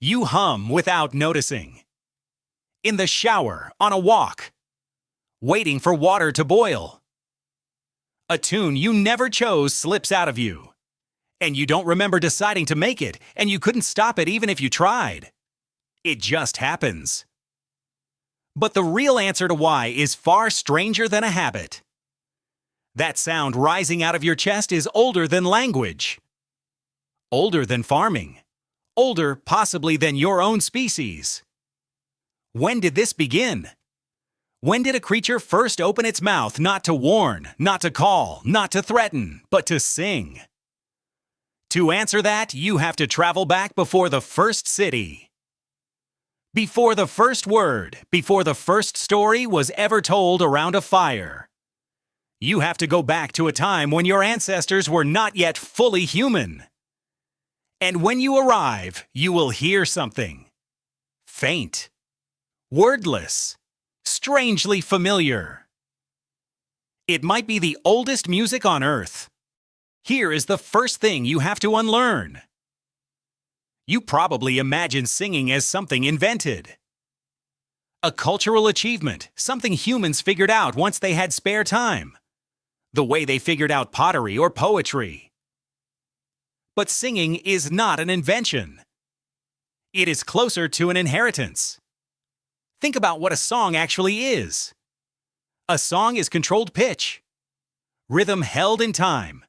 You hum without noticing. In the shower, on a walk. Waiting for water to boil. A tune you never chose slips out of you. And you don't remember deciding to make it, and you couldn't stop it even if you tried. It just happens. But the real answer to why is far stranger than a habit. That sound rising out of your chest is older than language. Older than farming. Older, possibly, than your own species. When did this begin? When did a creature first open its mouth not to warn, not to call, not to threaten, but to sing? To answer that, you have to travel back before the first city. Before the first word, before the first story was ever told around a fire. You have to go back to a time when your ancestors were not yet fully human. And when you arrive, you will hear something. Faint. Wordless. Strangely familiar. It might be the oldest music on Earth. Here is the first thing you have to unlearn. You probably imagine singing as something invented. A cultural achievement, something humans figured out once they had spare time. The way they figured out pottery or poetry. But singing is not an invention. It is closer to an inheritance. Think about what a song actually is. A song is controlled pitch, rhythm held in time,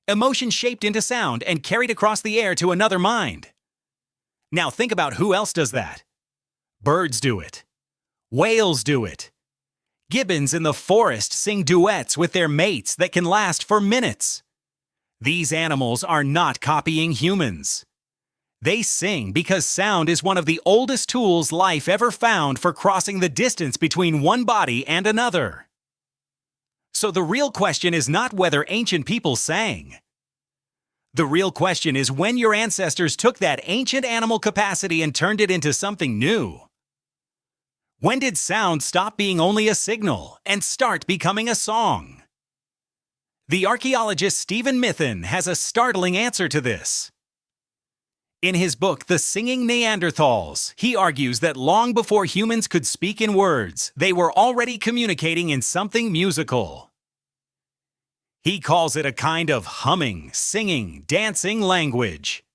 emotion shaped into sound and carried across the air to another mind. Now think about who else does that. Birds do it. Whales do it. Gibbons in the forest sing duets with their mates that can last for minutes. These animals are not copying humans. They sing because sound is one of the oldest tools life ever found for crossing the distance between one body and another. So the real question is not whether ancient people sang. The real question is when your ancestors took that ancient animal capacity and turned it into something new. When did sound stop being only a signal and start becoming a song? The archaeologist Steven Mithen has a startling answer to this. In his book, The Singing Neanderthals, he argues that long before humans could speak in words, they were already communicating in something musical. He calls it a kind of humming, singing, dancing language.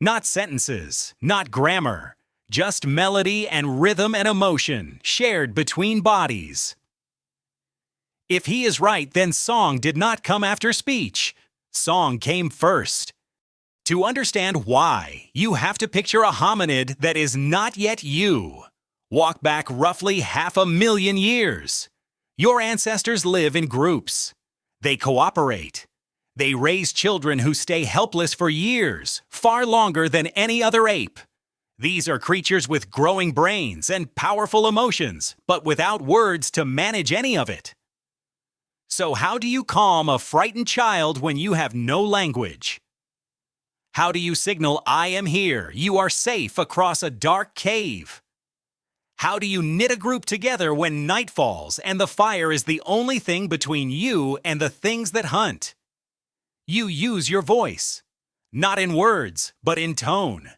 Not sentences, not grammar, just melody and rhythm and emotion shared between bodies. If he is right, then song did not come after speech. Song came first. To understand why, you have to picture a hominid that is not yet you. Walk back roughly 500,000 years. Your ancestors live in groups. They cooperate. They raise children who stay helpless for years, far longer than any other ape. These are creatures with growing brains and powerful emotions, but without words to manage any of it. So how do you calm a frightened child when you have no language? How do you signal, I am here, you are safe across a dark cave? How do you knit a group together when night falls and the fire is the only thing between you and the things that hunt? You use your voice, not in words, but in tone.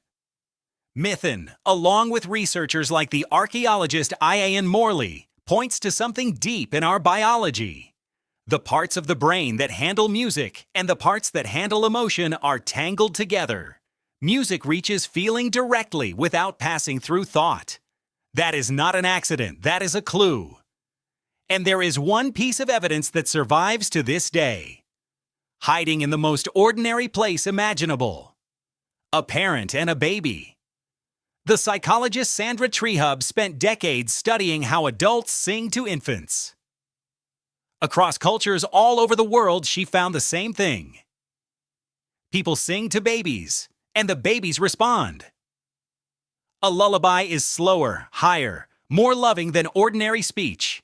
Mithen, along with researchers like the archaeologist Ian Morley, points to something deep in our biology. The parts of the brain that handle music and the parts that handle emotion are tangled together. Music reaches feeling directly without passing through thought. That is not an accident, that is a clue. And there is one piece of evidence that survives to this day. Hiding in the most ordinary place imaginable. A parent and a baby. The psychologist Sandra Trehub spent decades studying how adults sing to infants. Across cultures all over the world, she found the same thing. People sing to babies, and the babies respond. A lullaby is slower, higher, more loving than ordinary speech.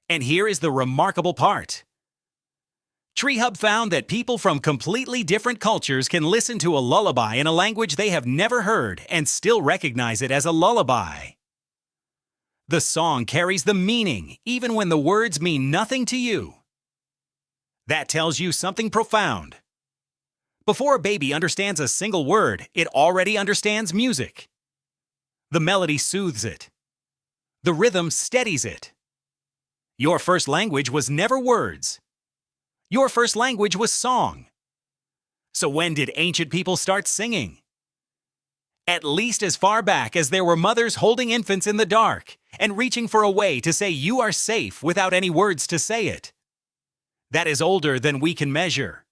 And here is the remarkable part. Trehub found that people from completely different cultures can listen to a lullaby in a language they have never heard and still recognize it as a lullaby. The song carries the meaning, even when the words mean nothing to you. That tells you something profound. Before a baby understands a single word, it already understands music. The melody soothes it. The rhythm steadies it. Your first language was never words. Your first language was song. So when did ancient people start singing? At least as far back as there were mothers holding infants in the dark and reaching for a way to say you are safe without any words to say it. That is older than we can measure.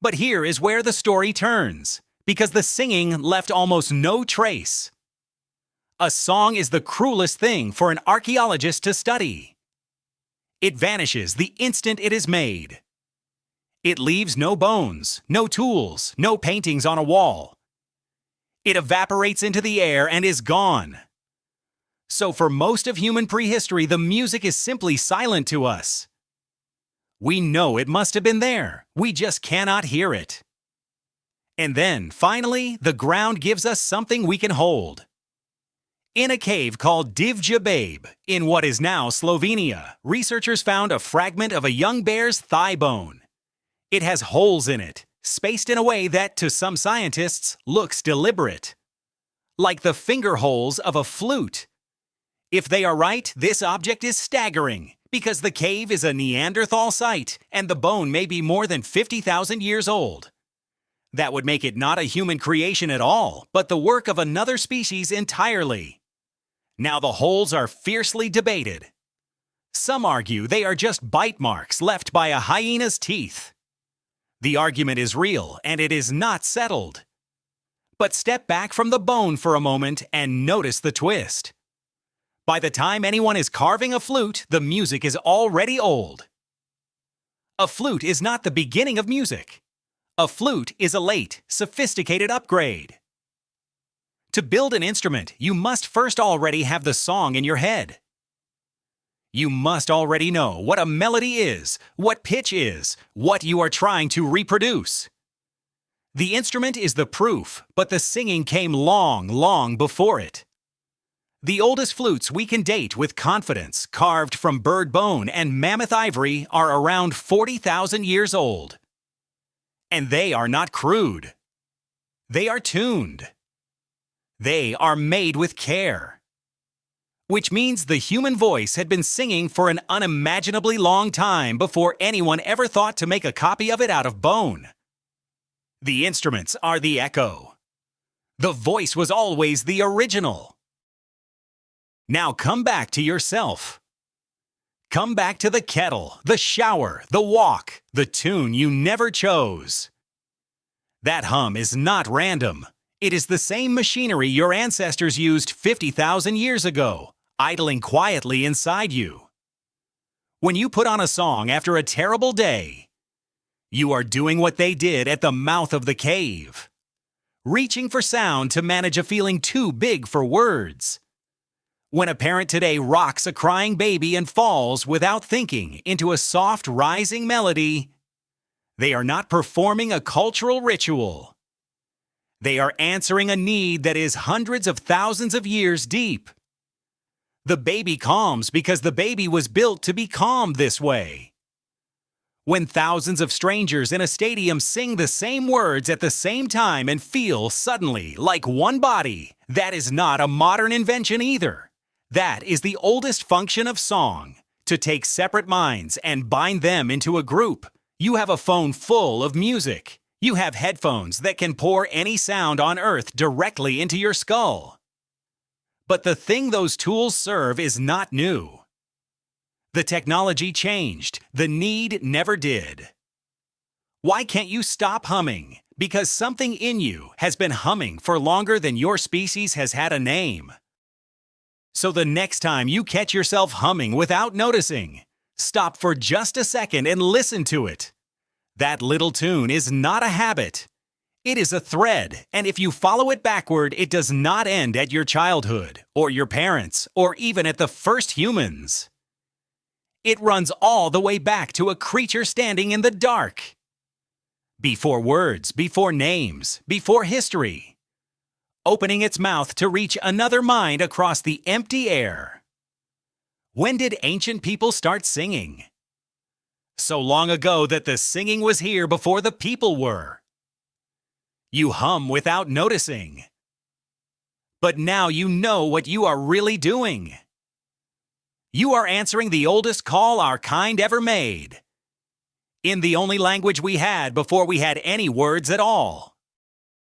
But here is where the story turns, because the singing left almost no trace. A song is the cruelest thing for an archaeologist to study. It vanishes the instant it is made. It leaves no bones, no tools, no paintings on a wall. It evaporates into the air and is gone. So for most of human prehistory, the music is simply silent to us. We know it must have been there. We just cannot hear it. And then, finally, the ground gives us something we can hold. In a cave called Divja Babe, in what is now Slovenia, researchers found a fragment of a young bear's thigh bone. It has holes in it, spaced in a way that, to some scientists, looks deliberate. Like the finger holes of a flute. If they are right, this object is staggering, because the cave is a Neanderthal site, and the bone may be more than 50,000 years old. That would make it not a human creation at all, but the work of another species entirely. Now the holes are fiercely debated. Some argue they are just bite marks left by a hyena's teeth. The argument is real, and it is not settled. But step back from the bone for a moment and notice the twist. By the time anyone is carving a flute, the music is already old. A flute is not the beginning of music. A flute is a late, sophisticated upgrade. To build an instrument, you must first already have the song in your head. You must already know what a melody is, what pitch is, what you are trying to reproduce. The instrument is the proof, but the singing came long, long before it. The oldest flutes we can date with confidence, carved from bird bone and mammoth ivory, are around 40,000 years old. And they are not crude. They are tuned. They are made with care. Which means the human voice had been singing for an unimaginably long time before anyone ever thought to make a copy of it out of bone. The instruments are the echo. The voice was always the original. Now come back to yourself. Come back to the kettle, the shower, the walk, the tune you never chose. That hum is not random. It is the same machinery your ancestors used 50,000 years ago, idling quietly inside you. When you put on a song after a terrible day, you are doing what they did at the mouth of the cave, reaching for sound to manage a feeling too big for words. When a parent today rocks a crying baby and falls without thinking into a soft rising melody, they are not performing a cultural ritual. They are answering a need that is hundreds of thousands of years deep. The baby calms because the baby was built to be calmed this way. When thousands of strangers in a stadium sing the same words at the same time and feel suddenly like one body, that is not a modern invention either. That is the oldest function of song, to take separate minds and bind them into a group. You have a phone full of music. You have headphones that can pour any sound on earth directly into your skull. But the thing those tools serve is not new. The technology changed. The need never did. Why can't you stop humming? Because something in you has been humming for longer than your species has had a name. So the next time you catch yourself humming without noticing, stop for just a second and listen to it. That little tune is not a habit. It is a thread, and if you follow it backward, it does not end at your childhood, or your parents, or even at the first humans. It runs all the way back to a creature standing in the dark. Before words, before names, before history. Opening its mouth to reach another mind across the empty air. When did ancient people start singing? So long ago that the singing was here before the people were. You hum without noticing. But now you know what you are really doing. You are answering the oldest call our kind ever made, in the only language we had before we had any words at all.